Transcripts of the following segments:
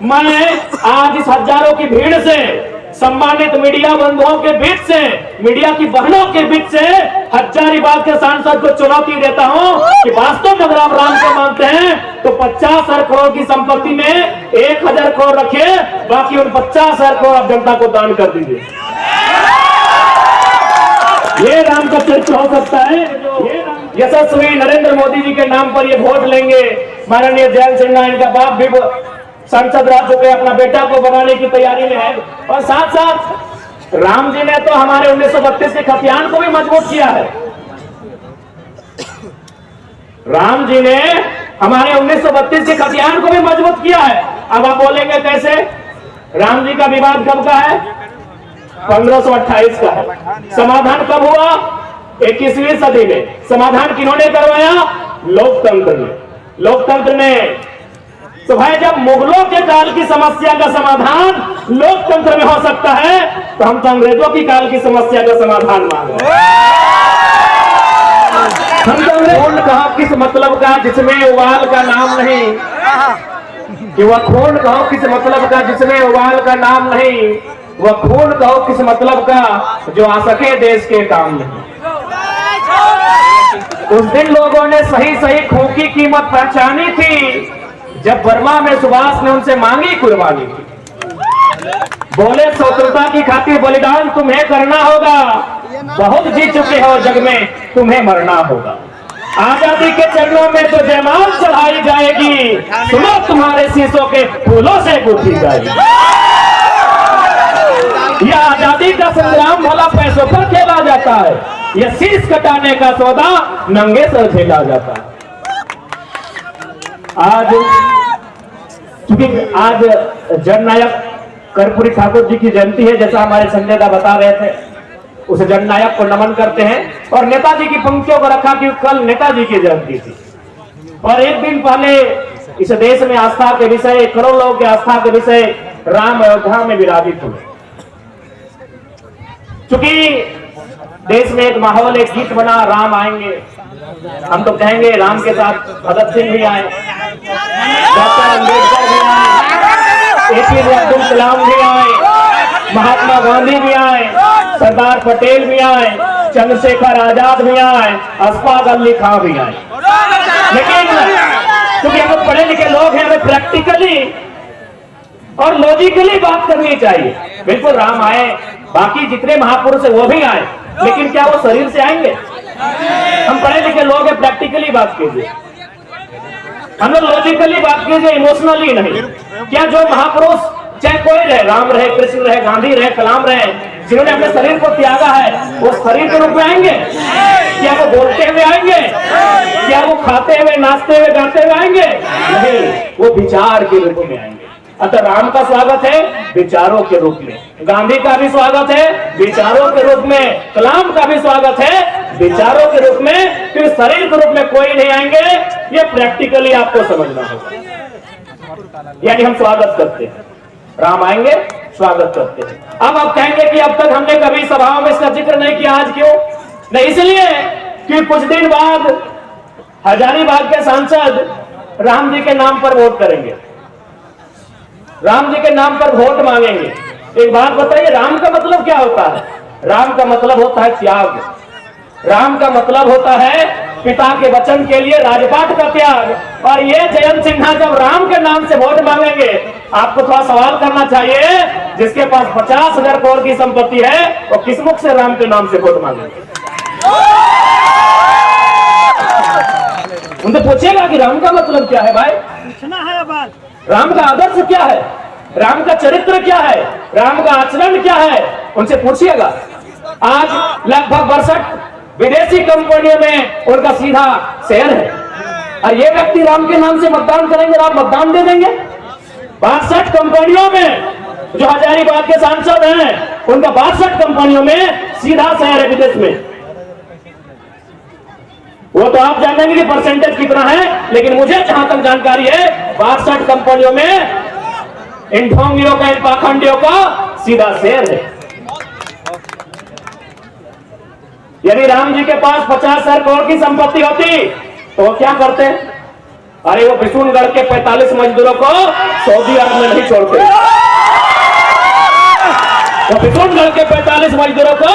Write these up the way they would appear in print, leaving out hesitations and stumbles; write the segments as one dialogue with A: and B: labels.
A: मैं आज इस हजारों की भीड़ से, सम्मानित मीडिया बंधुओं के बीच से, मीडिया की बहनों के बीच से हजारीबाग के सांसद को चुनौती देता हूं कि वास्तव में अगर आप राम को मानते हैं तो 50,000 करोड़ की संपत्ति में 1,000 करोड़ रखिए, बाकी उन 50,000 करोड़ आप जनता को दान कर दीजिए। ये राम का चरित्र हो सकता है। यशस्वी नरेंद्र मोदी जी के नाम पर ये वोट लेंगे। माननीय जयंत सिन्हा, इनका बाप भी सांसद रह चुके, अपना बेटा को बनाने की तैयारी में है। और साथ साथ राम जी ने तो हमारे 1932 के खतियान को भी मजबूत किया है। राम जी ने हमारे 1932 के खतियान को भी मजबूत किया है। अब आप बोलेंगे कैसे? राम जी का विवाद कब का है? 1528 का है। समाधान कब हुआ? 21वीं सदी में। समाधान किन्होंने करवाया? लोकतंत्र ने। लोकतंत्र ने। तो भाई जब मुगलों के काल की समस्या का समाधान लोकतंत्र में हो सकता है, तो हम तो अंग्रेजों की काल की समस्या का समाधान मांग रहे हैं। हम तो खून कहो किस मतलब का जिसमें उबाल का नाम नहीं, कि वह खून कहो किस मतलब का जिसमें उबाल का नाम नहीं, वह खून कहो किस मतलब का जो आ सके देश के काम नहीं। उस दिन लोगों ने सही सही खून की कीमत पहचानी थी जब बर्मा में सुभाष ने उनसे मांगी कुर्बानी की। बोले स्वतंत्रता की खातिर बलिदान तुम्हें करना होगा, बहुत जी चुके हो जग में तुम्हें मरना होगा। आजादी के चरणों में तो जयमाल चढ़ाई जाएगी, सुनो तुम्हारे शीशों के फूलों से गूंथी जाएगी। यह आजादी का संग्राम भला पैसों पर खेला जाता है, यह शीश कटाने का सौदा नंगे सर झेला जाता है। आज चूंकि आज जननायक कर्पूरी ठाकुर जी की जयंती है, जैसा हमारे संजय दा बता रहे थे, उस जननायक को नमन करते हैं। और नेताजी की पंक्तियों को रखा कि कल नेताजी की जयंती थी और एक दिन पहले इस देश में आस्था के विषय, करोड़ लोगों के आस्था के विषय राम अयोध्या में विराजित हुए। चूंकि देश में एक माहौल, एक गीत बना, राम आएंगे, हम तो कहेंगे राम के साथ भगत सिंह भी आए, डॉक्टर अम्बेडकर भी आए, APJ अब्दुल कलाम भी आए, महात्मा गांधी भी आए, सरदार पटेल भी आए, चंद्रशेखर आजाद भी आए, अशफाक अली खां भी आए। लेकिन क्योंकि हम पढ़े लिखे लोग हैं, हमें प्रैक्टिकली और लॉजिकली बात करनी चाहिए। बिल्कुल राम आए, बाकी जितने महापुरुष है वो भी आए, लेकिन क्या वो शरीर से आएंगे? हम पढ़े लिखे लोग हैं, प्रैक्टिकली बात कीजिए, हम लोग लॉजिकली बात कीजिए, इमोशनली नहीं। क्या जो महापुरुष चाहे कोई रहे, राम रहे, कृष्ण रहे, गांधी रहे, कलाम रहे, जिन्होंने अपने शरीर को त्यागा है, वो शरीर के रूप में आएंगे? क्या वो बोलते हुए आएंगे? क्या वो खाते हुए, नाचते हुए, गाते हुए आएंगे? नहीं, वो विचार के रूप में आएंगे। अतः राम का स्वागत है विचारों के रूप में, गांधी का भी स्वागत है विचारों के रूप में, कलाम का भी स्वागत है विचारों के रूप में। फिर शरीर के रूप में कोई नहीं आएंगे, ये प्रैक्टिकली आपको समझना होगा। यानी हम स्वागत करते हैं, राम आएंगे, स्वागत करते हैं। अब आप कहेंगे कि अब तक हमने कभी सभाओं में इसका जिक्र नहीं किया, आज क्यों नहीं? इसलिए कि कुछ दिन बाद हजारीबाग के सांसद राम जी के नाम पर वोट करेंगे, राम जी के नाम पर वोट मांगेंगे। एक बात बताइए, राम का मतलब क्या होता है? राम का मतलब होता है त्याग, राम का मतलब होता है पिता के वचन के लिए राजपाट का त्याग। और ये जयंत सिन्हा जब राम के नाम से वोट मांगेंगे, आपको थोड़ा सवाल करना चाहिए, जिसके पास 50,000 करोड़ की संपत्ति है वो किस मुख से राम के नाम से वोट मांगेंगे? उनसे पूछिएगा कि राम का मतलब क्या है। भाई पूछना है बात, राम का आदर्श क्या है, राम का चरित्र क्या है, राम का आचरण क्या है, उनसे पूछिएगा। आज लगभग 62 विदेशी कंपनियों में उनका सीधा शेयर है, और ये व्यक्ति राम के नाम से मतदान करेंगे, आप मतदान दे देंगे? 62 कंपनियों में जो हजारीबाग के सांसद हैं, उनका 62 कंपनियों में सीधा शेयर है विदेश में। वो तो आप जानेंगे कि परसेंटेज कितना है, लेकिन मुझे जहां तक जानकारी है 62 कंपनियों में इन ढोंगियों का, इन पाखंडियों का सीधा शेयर है। यदि राम जी के पास 50,000 करोड़ की संपत्ति होती तो वो क्या करते? अरे वो बिशुनगढ़ के 45 मजदूरों को सऊदी अरब में नहीं छोड़ते। वो बिशुनगढ़ के 45 मजदूरों को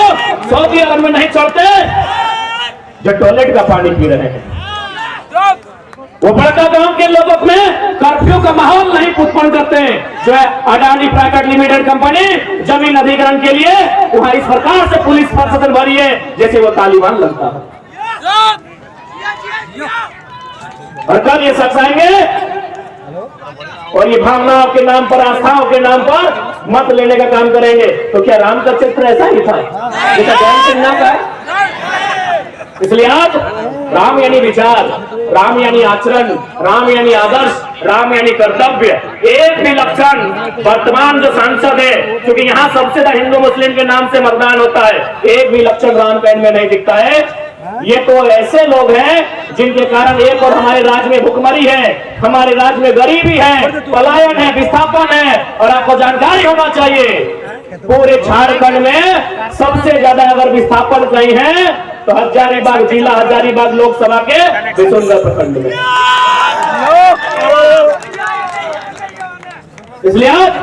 A: सऊदी अरब में नहीं छोड़ते जो टॉयलेट का पानी पी रहे हैं। वो बड़का गांव के लोगों में कर्फ्यू का माहौल नहीं उत्पन्न करते हैं। जो है अडानी प्राइवेट लिमिटेड कंपनी जमीन अधिग्रहण के लिए वहां इस प्रकार से पुलिस प्रशासन भरी है जैसे वो तालिबान लगता है। और कल ये शख्स आएंगे और ये भावनाओं के नाम पर, आस्थाओं के नाम पर मत लेने का काम करेंगे। तो क्या राम का चित्र ऐसा ही था जैसा जैन सिन्हा का है? इसलिए आज राम यानी विचार, राम यानी आचरण, राम यानी आदर्श, राम यानी कर्तव्य। एक भी लक्षण वर्तमान जो सांसद है, क्योंकि यहाँ सबसे ज्यादा हिंदू मुस्लिम के नाम से मतदान होता है, एक भी लक्षण राम का इनमें नहीं दिखता है। ये तो ऐसे लोग हैं जिनके कारण एक और हमारे राज्य में भुखमरी है, हमारे राज्य में गरीबी है, पलायन है, विस्थापन है। और आपको जानकारी होना चाहिए पूरे झारखंड में सबसे ज्यादा अगर विस्थापन कहीं है तो हजारीबाग जिला, हजारीबाग लोकसभा के बिशुनगढ़ प्रखंड में। इसलिए आज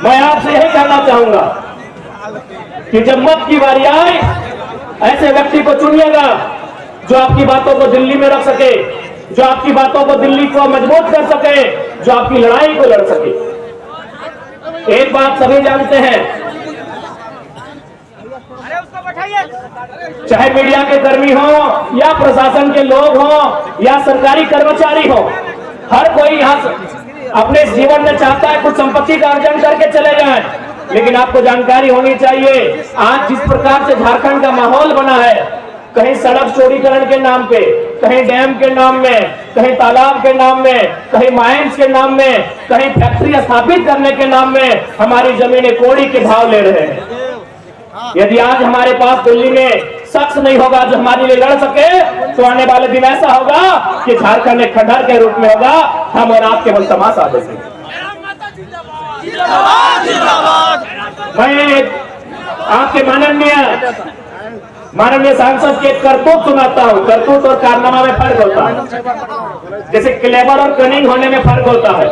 A: मैं आपसे यही कहना चाहूंगा कि जब मत की बारी आए ऐसे व्यक्ति को चुनिएगा जो आपकी बातों को दिल्ली में रख सके, जो आपकी बातों को दिल्ली को मजबूत कर सके, जो आपकी लड़ाई को लड़ सके। एक बात सभी जानते हैं, चाहे मीडिया के कर्मी हो या प्रशासन के लोग हो या सरकारी कर्मचारी हो, हर कोई यहाँ अपने जीवन में चाहता है कुछ संपत्ति का अर्जन करके चले जाएं। लेकिन आपको जानकारी होनी चाहिए आज जिस प्रकार से झारखंड का माहौल बना है, कहीं सड़क चौड़ीकरण के नाम पे, कहीं डैम के नाम में, कहीं तालाब के नाम में, कहीं माइंस के नाम में, कहीं फैक्ट्री स्थापित करने के नाम में हमारी जमीनें कौड़ी के भाव ले रहे हैं। यदि आज हमारे पास दिल्ली में शख्स नहीं होगा जो हमारे लिए लड़ सके तो आने वाले दिन ऐसा होगा कि झारखंड एक खंडहर के रूप में होगा, हम और आप केवल तमाशा देखेंगे। मैं आपके माननीय सांसद के करतूत सुनाता हूँ। करतूत और कारनामा में फर्क होता है, जैसे क्लेवर और कनिंग होने में फर्क होता है।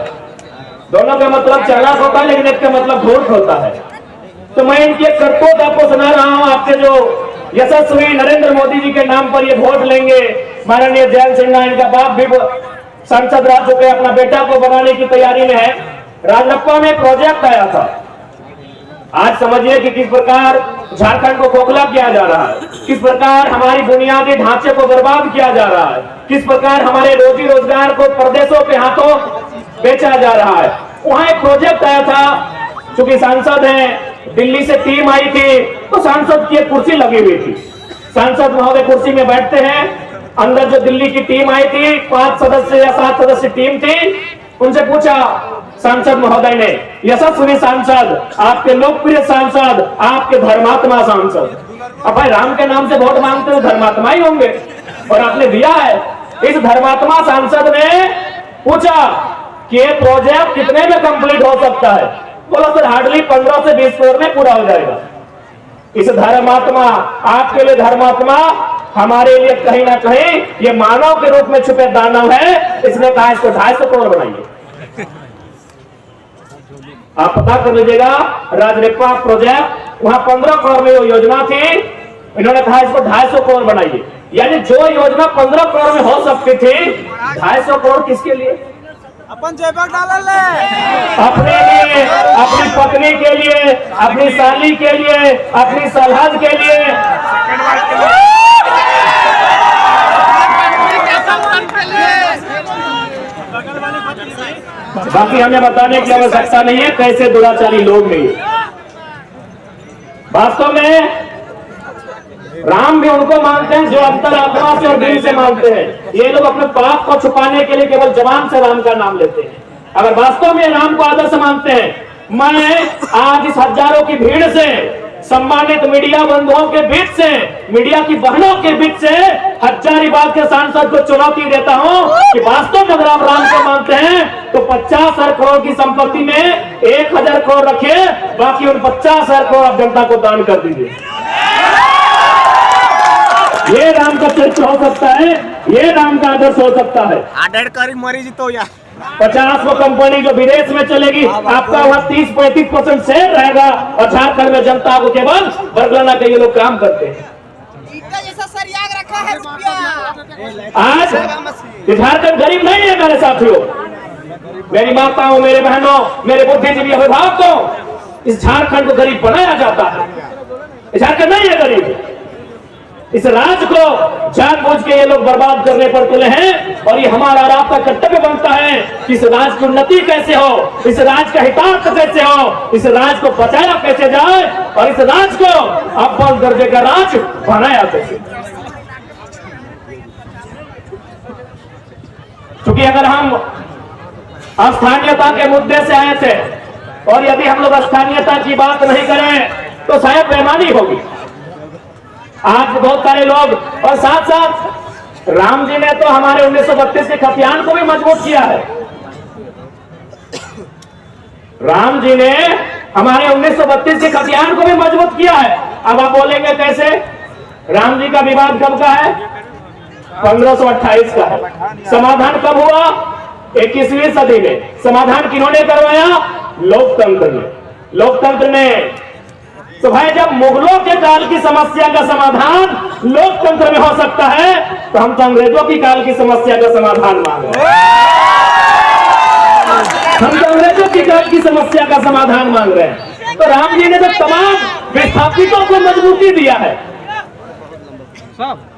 A: दोनों का मतलब चालाक होता है लेकिन एक का मतलब धूर्त होता है। तो मैं इनके करतूत आपको सुना रहा हूँ। आपके जो यशस्वी नरेंद्र मोदी जी के नाम पर ये वोट लेंगे, माननीय जयंत सिन्हा इनका बाप भी सांसद रह चुके, अपना बेटा को बनाने की तैयारी में है। राजरप्पा में प्रोजेक्ट आया था, आज समझिए कि किस प्रकार झारखंड को खोखला किया जा रहा है, किस प्रकार हमारी बुनियादी ढांचे को बर्बाद किया जा रहा है, किस प्रकार हमारे रोजी रोजगार को परदेशों के हाथों बेचा जा रहा है। वहां एक प्रोजेक्ट आया था, चूंकि सांसद हैं, दिल्ली से टीम आई थी तो सांसद की एक कुर्सी लगी हुई थी। सांसद महोदय कुर्सी में बैठते हैं, अंदर जो दिल्ली की टीम आई थी 5 सदस्य या 7 सदस्य टीम थी, उनसे पूछा सांसद महोदय ने, यशस्वी सांसद, आपके लोकप्रिय सांसद, आपके धर्मात्मा सांसद, अब भाई राम के नाम से वोट मांगते हो धर्मात्मा ही होंगे और आपने दिया है। इस धर्मात्मा सांसद ने पूछा कि ये प्रोजेक्ट कितने में कंप्लीट हो सकता है? बोला सर हार्डली 15 से 20 करोड़ में पूरा हो जाएगा। इस धर्मात्मा, आपके लिए धर्मात्मा, हमारे लिए कहीं ना कहीं ये मानव के रूप में छुपे दानव है। इसने कहा इसको 250 करोड़ बनाइए। आप पता कर लीजिएगा, राजरप्पा प्रोजेक्ट वहां 15 करोड़ में वो योजना थी, इन्होंने कहा इसको 250 करोड़ बनाइए। यानी जो योजना 15 करोड़ में हो सकती थी, 250 करोड़ किसके लिए?
B: अपन जयबाग डाल ले,
A: अपने लिए, अपनी पत्नी के लिए, अपनी साली के लिए, अपनी सलहद के लिए। बाकी हमें बताने की आवश्यकता नहीं है कैसे दुराचारी लोग नहीं। वास्तव में राम भी उनको मानते हैं जो अंतरात्मा से और दिल से मानते हैं। ये लोग अपने पाप को छुपाने के लिए केवल जबान से राम का नाम लेते हैं। अगर वास्तव में राम को आदर्श मानते हैं, मैं आज इस हजारों की भीड़ से, सम्मानित मीडिया बंधुओं के बीच से, मीडिया की बहनों के बीच से हजारीबाग के सांसद को चुनौती देता हूं कि वास्तव में अगर आप राम को मानते हैं तो 50,000 करोड़ की संपत्ति में 1,000 करोड़ रखिए, बाकी उन 50,000 करोड़ आप जनता को दान कर दीजिए। ये राम का चरित्र हो सकता है, ये राम का आदर्श हो सकता है। 50 वो कंपनी जो विदेश में चलेगी, आपका वहाँ 30-35% शेयर रहेगा और झारखंड में जनता को केवल बरगलाना के ये लोग काम करते हैं।
C: जैसा सरयाग रखा है रुपया।
A: आज झारखंड गरीब नहीं है मेरे साथियों, मेरी माताओं, मेरे बहनों, मेरे बुद्धिजीवी अभिभावकों, इस झारखंड को गरीब बनाया जाता है। झारखंड नहीं है गरीब। इस राज्य को जानबूझ के ये लोग बर्बाद करने पर तुले हैं और ये हमारा और आपका कर्तव्य बनता है कि इस राज्य की उन्नति कैसे हो, इस राज्य का हितार्थ कैसे हो, इस राज्य को बचाया कैसे जाए और इस राज्य को अव्वल दर्जे का राज्य बनाया कैसे। क्योंकि अगर हम स्थानीयता के मुद्दे से आए थे और यदि हम लोग स्थानीयता की बात नहीं करें तो शायद बेईमानी होगी। आज बहुत सारे लोग, और साथ साथ राम जी ने तो हमारे 1932 के खतियान को भी मजबूत किया है। राम जी ने हमारे 1932 के खतियान को भी मजबूत किया है। अब आप बोलेंगे कैसे? राम जी का विवाद कब का है? 1528 का है। समाधान कब हुआ? 21वीं सदी में। समाधान किन्होंने करवाया? लोकतंत्र ने। लोकतंत्र ने। तो भाई जब मुगलों के काल की समस्या का समाधान लोकतंत्र में हो सकता है तो हम तो अंग्रेजों की काल की समस्या का समाधान मांग रहे हैं। हम तो अंग्रेजों की काल की समस्या का समाधान मांग रहे हैं। तो राम जी ने तो तमाम विस्थापितों को मजबूती दिया है।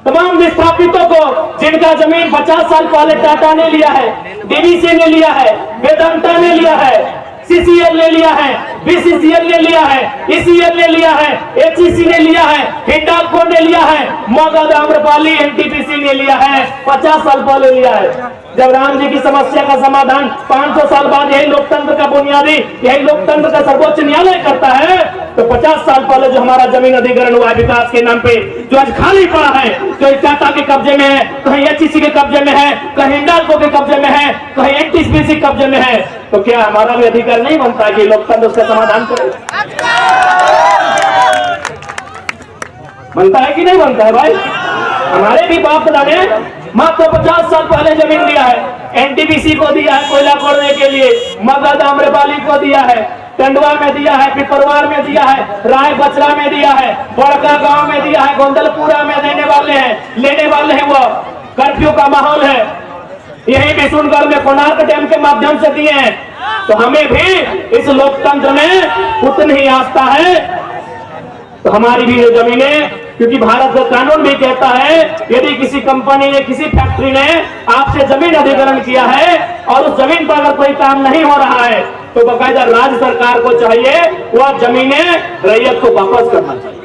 A: तमाम विस्थापितों को जिनका जमीन 50 साल पहले टाटा ने लिया है, डीवीसी ने लिया है, वेदांता ने लिया है, सीसीएल ने लिया है, बीसीसीएल ने लिया है, ईसीएल ने लिया है, एचईसी ने लिया है, हिंडाल्को ने लिया है, मगध, आम्रपाली, एनटीपीसी ने लिया है, 50 साल पहले लिया है। जब राम जी की समस्या का समाधान 500 साल बाद यही लोकतंत्र का बुनियादी, यही लोकतंत्र का सर्वोच्च न्यायालय करता है तो 50 साल पहले जो हमारा जमीन अधिग्रहण हुआ विकास के नाम पे, जो आज खाली पड़ा है, जो टाटा के कब्जे में है, कहीं एचईसी के कब्जे में है, कहीं हिंडाल्को के कब्जे में है, कहीं एनटीपीसी के कब्जे में है, तो क्या हमारा भी अधिकार नहीं बनता कि लोकतंत्र उसका समाधान करे? बनता है कि नहीं बनता है भाई? हमारे भी बाप दादा ने मात्र 50 साल पहले जमीन दिया है। एनटीपीसी को दिया है कोयला खोदने के लिए, मगध, आम्रपाली को दिया है, टंडवा में दिया है, पिपरवार में दिया है, राय बचरा में दिया है, बड़का गांव में दिया है, गोंदलपुरा में देने वाले हैं, लेने वाले हैं। वो कर्फ्यू का माहौल है। यही विशुनगढ़ में कोणार्क डैम के माध्यम से दिए हैं। तो हमें भी इस लोकतंत्र में उतनी ही आस्था है। तो हमारी भी ये जमीनें, क्योंकि भारत का कानून भी कहता है यदि किसी कंपनी ने, किसी फैक्ट्री ने आपसे जमीन अधिग्रहण किया है और उस जमीन पर अगर कोई काम नहीं हो रहा है तो बाकायदा राज्य सरकार को चाहिए वह जमीनें रैयत को वापस करना चाहिए।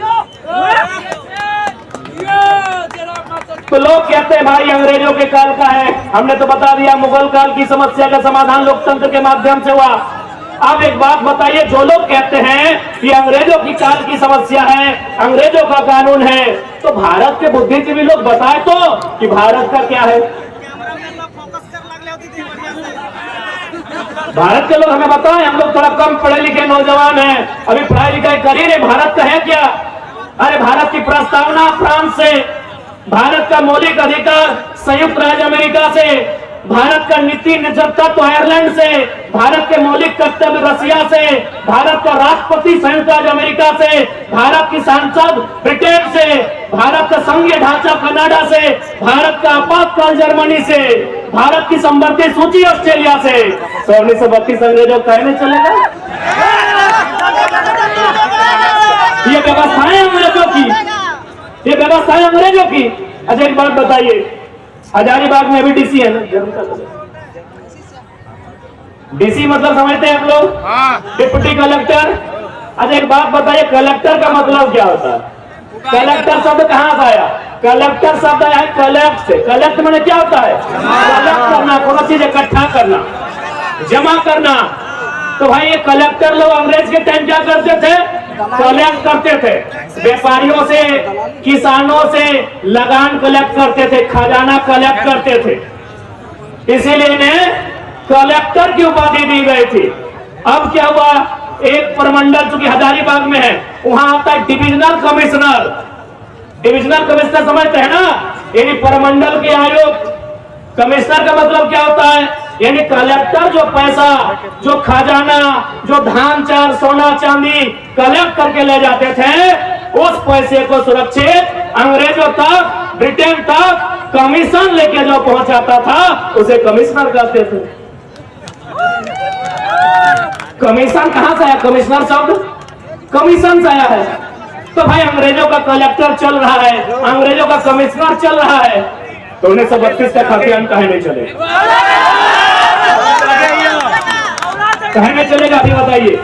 A: तो लोग कहते हैं भाई अंग्रेजों के काल का है, हमने तो बता दिया मुगल काल की समस्या का समाधान लोकतंत्र के माध्यम से हुआ। आप एक बात बताइए, जो लोग कहते हैं कि अंग्रेजों की काल की समस्या है, अंग्रेजों का कानून है, तो भारत के बुद्धिजीवी लोग बताए तो कि भारत का क्या है? भारत के लोग हमें बताएं। हम लोग थोड़ा कम पढ़े लिखे नौजवान हैं, अभी पढ़ाई लिखाई कर ही रहे। भारत का है क्या? अरे भारत की प्रस्तावना फ्रांस से, भारत का मौलिक अधिकार संयुक्त राज्य अमेरिका से, भारत का नीति निर्देशक आयरलैंड से, भारत के मौलिक कर्तव्य रसिया से, भारत का राष्ट्रपति संयुक्त राज्य अमेरिका से, भारत की सांसद ब्रिटेन से, भारत का संघीय ढांचा कनाडा से, भारत का आपातकाल जर्मनी से, भारत की संबंधित सूची ऑस्ट्रेलिया से। 1932 अंग्रेजों कहने चलेगा ये व्यवस्थाएं अंग्रेजों की, ये व्यवस्थाएं अंग्रेजों की। अच्छा एक बात बताइए, हजारीबाग में भी डीसी है ना? डीसी मतलब समझते हैं आप लोग? Deputy collector. अच्छा एक बात बताइए, कलेक्टर का मतलब क्या होता है? कलेक्टर शब्द कहाँ से आया? कलेक्टर शब्द आया है कलेक्ट से। कलेक्ट मैंने क्या होता है? कलेक्ट करना, कोनो चीज इकट्ठा करना, जमा करना। तो भाई ये कलेक्टर लोग अंग्रेज के टाइम क्या करते थे? कलेक्ट करते थे, व्यापारियों से, किसानों से लगान कलेक्ट करते थे, खजाना कलेक्ट करते थे। इसीलिए इन्हें कलेक्टर की उपाधि दी गई थी। अब क्या हुआ, एक प्रमंडल चूंकि हजारीबाग में है, वहां आता है डिविजनल कमिश्नर। डिविजनल कमिश्नर समझते हैं ना, यानी परमंडल के आयुक्त। कमिश्नर का मतलब क्या होता है, यानी कलेक्टर जो पैसा, जो खजाना, जो धान चार सोना चांदी कलेक्ट करके ले जाते थे, उस पैसे को सुरक्षित अंग्रेजों तक, ब्रिटेन तक कमीशन लेके जो पहुंचाता था उसे कमिश्नर कहते थे। कमीशन कहां से आया, कमिश्नर शब्द कमीशन से आया है। तो भाई अंग्रेजों का कलेक्टर चल रहा है, अंग्रेजों का कमिश्नर चल रहा है, तो 1932 का खातियान कहे नहीं चले, कहे नहीं चलेगा? अभी बताइए,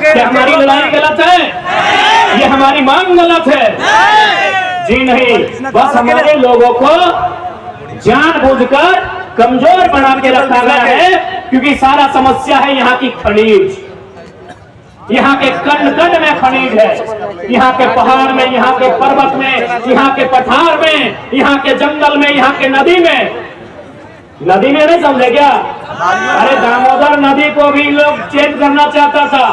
A: क्या हमारी लड़ाई गलत है? ये हमारी मांग गलत है? जी नहीं, बस हमारे लोगों को जानबूझकर कमजोर बना के रखा गया है, क्योंकि सारा समस्या है यहाँ की खनिज, यहाँ के कण कण में खनिज है, यहाँ के पहाड़ में, यहाँ के पर्वत में, यहाँ के पठार में, यहाँ के जंगल में, यहाँ के नदी में। नदी में नहीं समझे क्या? अरे दामोदर नदी को भी लोग चेंज करना चाहता था।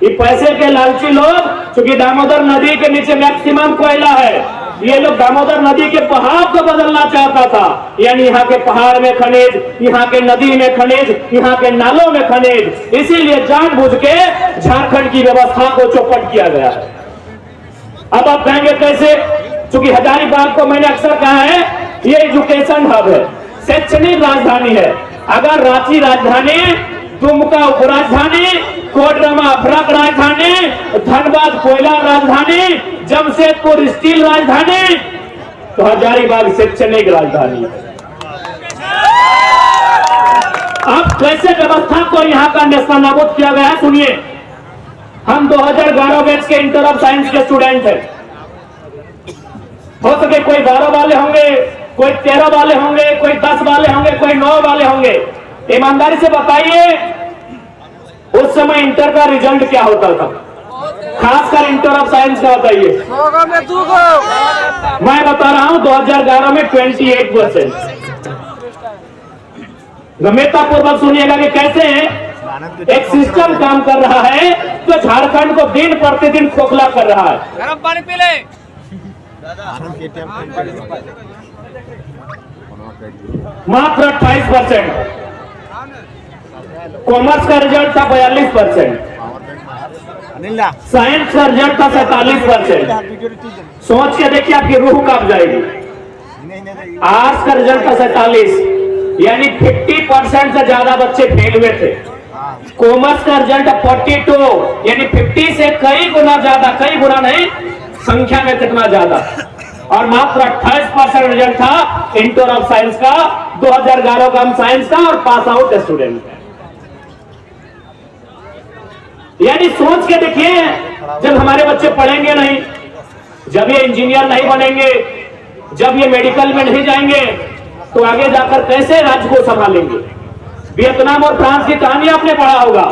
A: ये पैसे के लालची लोग, क्योंकि दामोदर नदी के नीचे मैक्सिमम कोयला है, ये लोग दामोदर नदी के बहाव को बदलना चाहता था। यानी यहाँ के पहाड़ में खनिज, यहाँ के नदी में खनिज, यहाँ के नालों में खनिज, इसीलिए जानबूझ के झारखंड की व्यवस्था को चौपट किया गया है। अब आप कहेंगे कैसे? क्योंकि हजारीबाग को मैंने अक्सर कहा है, ये एजुकेशन हब है, शैक्षणिक राजधानी है। अगर रांची राजधानी, दुमका उपराजधानी, कोडरमा अफरक राजधानी, धनबाद कोयला राजधानी, जमशेदपुर स्टील राजधानी, तो हजारीबाग शैक्षणिक राजधानी है। अब कैसे व्यवस्था को यहाँ का नेस्तनाबूद किया गया है, सुनिए। हम 2011 बैच के इंटर ऑफ साइंस के स्टूडेंट हैं। हो सके कोई 12 वाले होंगे, कोई 13 वाले होंगे, कोई 10 वाले होंगे, कोई 9 वाले होंगे। ईमानदारी से बताइए, उस समय इंटर का रिजल्ट क्या होता था, खासकर इंटर ऑफ साइंस का बताइए। मैं बता रहा हूं 2011 में 28%। गंभीरता पूर्वक सुनिएगा कि कैसे एक सिस्टम काम कर रहा है जो झारखंड को दिन प्रतिदिन खोखला कर रहा है।
C: गरम पानी पी ले।
A: मात्र 28%। कॉमर्स का रिजल्ट था 42%, साइंस का रिजल्ट था 47%। सोच के देखिए आपकी रूह कांप जाएगी। आर्ट्स का रिजल्ट था 47, यानी 50% से ज्यादा बच्चे फेल हुए थे। कॉमर्स का रिजल्ट 42, यानी 50 से कई गुना ज्यादा, कई गुना नहीं, संख्या में कितना ज्यादा। और मात्र 28% रिजल्ट था इंटर ऑफ साइंस का 2011 का। हम साइंस का और पास आउट स्टूडेंट है। यानी सोच के देखिए, जब हमारे बच्चे पढ़ेंगे नहीं, जब ये इंजीनियर नहीं बनेंगे, जब ये मेडिकल में नहीं जाएंगे, तो आगे जाकर कैसे राज्य को संभालेंगे। वियतनाम और फ्रांस की कहानी आपने पढ़ा होगा,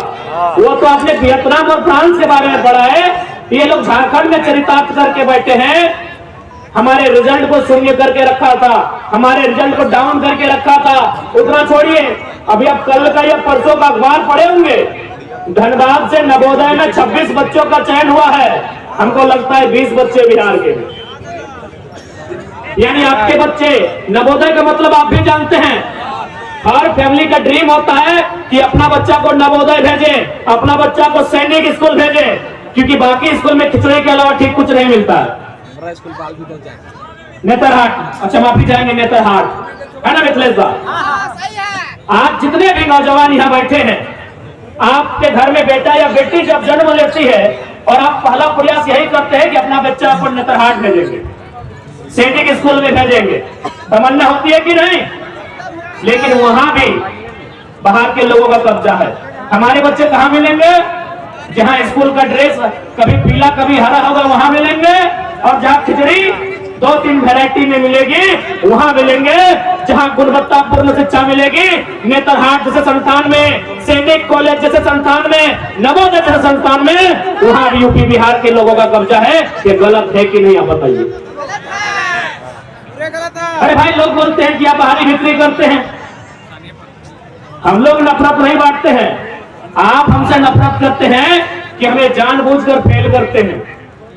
A: वो तो आपने वियतनाम और फ्रांस के बारे में पढ़ा है। ये लोग झारखंड में चरितार्थ करके बैठे हैं। हमारे रिजल्ट को शून्य करके रखा था, हमारे रिजल्ट को डाउन करके रखा था। उतना छोड़िए, अभी आप कल का या परसों का अखबार पढ़े होंगे, धनबाद से नवोदय में 26 बच्चों का चयन हुआ है। हमको लगता है 20 बच्चे बिहार के। यानी आपके बच्चे, नवोदय का मतलब आप भी जानते हैं, हर फैमिली का ड्रीम होता है कि अपना बच्चा को नवोदय भेजे, अपना बच्चा को सैनिक स्कूल भेजे, क्योंकि बाकी स्कूल में खिचड़ी के अलावा ठीक कुछ नहीं मिलता है। नेतरहाट, अच्छा माफी चाहेंगे, नेतरहाट है ना मिथिलेश साहब। आज जितने भी नौजवान यहाँ बैठे हैं, आपके घर में बेटा या बेटी जब जन्म लेती है और आप पहला प्रयास यही करते हैं कि अपना बच्चा अपन नेतरहाट भेजेंगे, सैनिक स्कूल में भेजेंगे। तमन्ना होती है कि नहीं? लेकिन वहां भी बाहर के लोगों का कब्जा है। हमारे बच्चे कहाँ मिलेंगे? जहां स्कूल का ड्रेस कभी पीला कभी हरा होगा वहां मिलेंगे, और जहां खिचड़ी 2-3 वैरायटी में मिलेगी वहां मिलेंगे। जहां गुणवत्तापूर्ण शिक्षा मिलेगी, नेतरहाट जैसे संस्थान में, सैनिक कॉलेज जैसे संस्थान में, नवोदय जैसे संस्थान में, वहां भी यूपी बिहार के लोगों का कब्जा है। ये गलत है कि नहीं, आप बताइए। अरे भाई, लोग बोलते हैं कि आप बाहरी बिक्री करते हैं। हम लोग नफरत नहीं बांटते हैं, आप हमसे नफरत करते हैं कि हमें जानबूझकर फेल करते हैं।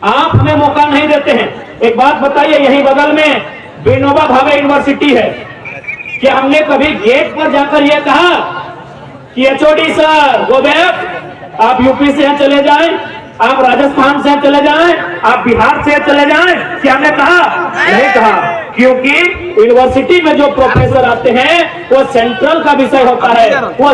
A: आप हमें मौका नहीं देते हैं। एक बात बताइए, यहीं बगल में विनोबा भावे यूनिवर्सिटी है, कि हमने कभी गेट पर जाकर यह कहा कि एचओडी सर गो बैक, आप यूपी से चले जाएं, आप राजस्थान से चले जाएं, आप बिहार से चले जाएं, क्या हमने कहा? नहीं कहा, क्योंकि यूनिवर्सिटी में जो प्रोफेसर आते हैं वो सेंट्रल का विषय होता है, वो